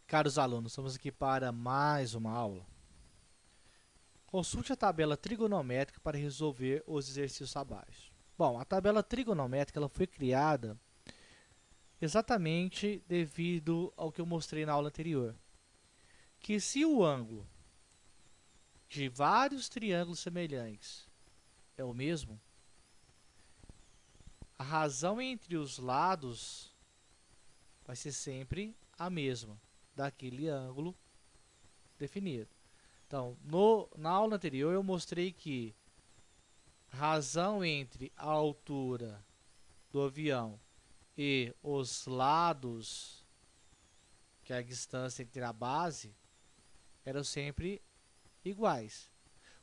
Caros alunos, estamos aqui para mais uma aula. Consulte a tabela trigonométrica para resolver os exercícios abaixo. Bom, a tabela trigonométrica ela foi criada exatamente devido ao que eu mostrei na aula anterior. Que se o ângulo de vários triângulos semelhantes é o mesmo, a razão entre os lados vai ser sempre a mesma daquele ângulo definido. Então, na aula anterior eu mostrei que a razão entre a altura do avião e os lados, que é a distância entre a base, eram sempre iguais.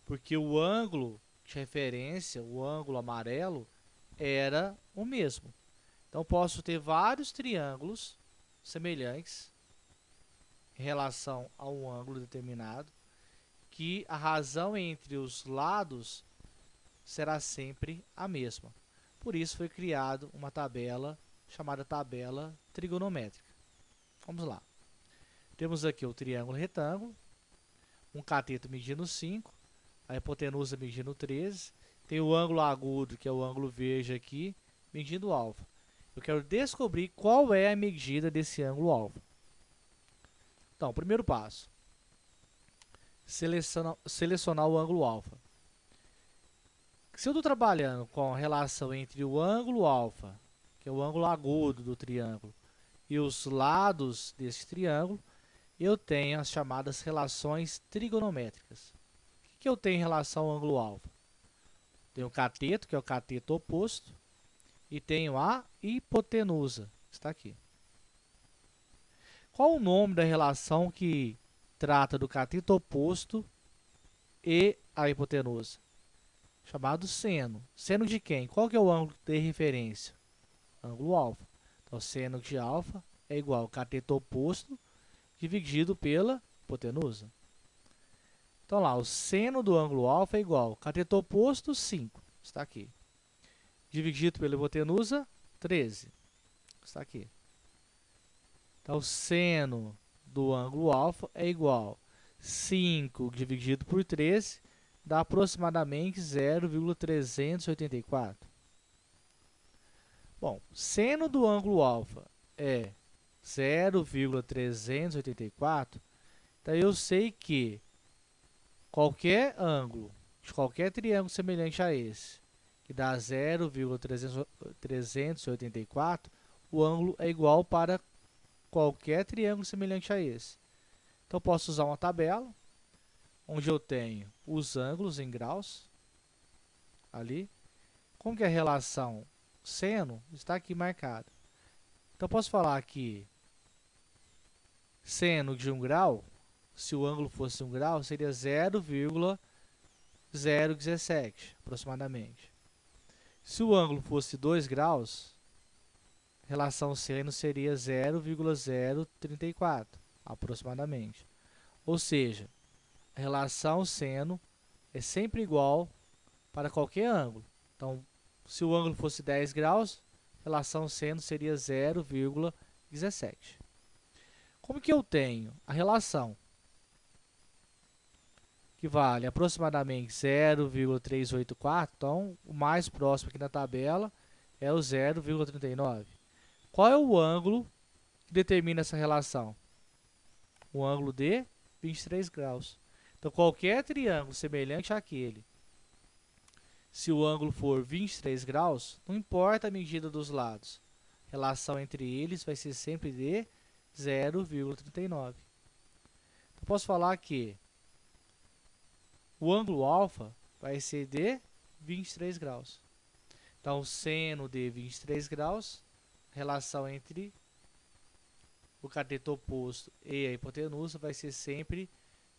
Porque o ângulo de referência, o ângulo amarelo, era o mesmo. Então, posso ter vários triângulos semelhantes em relação a um ângulo determinado, que a razão entre os lados será sempre a mesma. Por isso foi criada uma tabela chamada tabela trigonométrica. Vamos lá. Temos aqui o triângulo retângulo, um cateto medindo 5, a hipotenusa medindo 13, tem o ângulo agudo, que é o ângulo verde aqui, medindo alfa. Eu quero descobrir qual é a medida desse ângulo alfa. Então, primeiro passo. Selecionar o ângulo alfa. Se eu estou trabalhando com a relação entre o ângulo alfa, que é o ângulo agudo do triângulo, e os lados desse triângulo, eu tenho as chamadas relações trigonométricas. O que eu tenho em relação ao ângulo alfa? Tenho o cateto, que é o cateto oposto, e tenho a hipotenusa, que está aqui. Qual o nome da relação que trata do cateto oposto e a hipotenusa? Chamado seno. Seno de quem? Qual que é o ângulo de referência? Ângulo alfa. Então, seno de alfa é igual ao cateto oposto dividido pela hipotenusa. Então, lá, o seno do ângulo alfa é igual ao cateto oposto, 5. Está aqui. Dividido pela hipotenusa, 13. Está aqui. Então, o seno do ângulo alfa é igual a 5 dividido por 13, dá aproximadamente 0,384. Bom, seno do ângulo alfa é 0,384, então eu sei que qualquer ângulo de qualquer triângulo semelhante a esse, que dá 0,384, o ângulo é igual para qualquer triângulo semelhante a esse. Então, posso usar uma tabela, onde eu tenho os ângulos em graus, ali. Como que é a relação seno está aqui marcada. Então, posso falar que seno de 1 grau, se o ângulo fosse 1 grau, seria 0,017, aproximadamente. Se o ângulo fosse 2 graus, a relação seno seria 0,034, aproximadamente. Ou seja, a relação seno é sempre igual para qualquer ângulo. Então, se o ângulo fosse 10 graus, a relação seno seria 0,17. Como que eu tenho a relação que vale aproximadamente 0,384, então o mais próximo aqui na tabela é o 0,39. Qual é o ângulo que determina essa relação? O ângulo de 23 graus. Então, qualquer triângulo semelhante àquele, se o ângulo for 23 graus, não importa a medida dos lados, a relação entre eles vai ser sempre de 0,39. Então, posso falar que o ângulo alfa vai ser de 23 graus. Então, seno de 23 graus, relação entre o cateto oposto e a hipotenusa vai ser sempre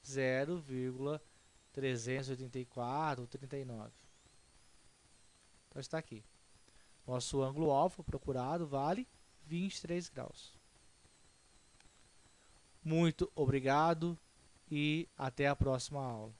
0,384 ou 39. Então, está aqui. Nosso ângulo alfa procurado vale 23 graus. Muito obrigado e até a próxima aula.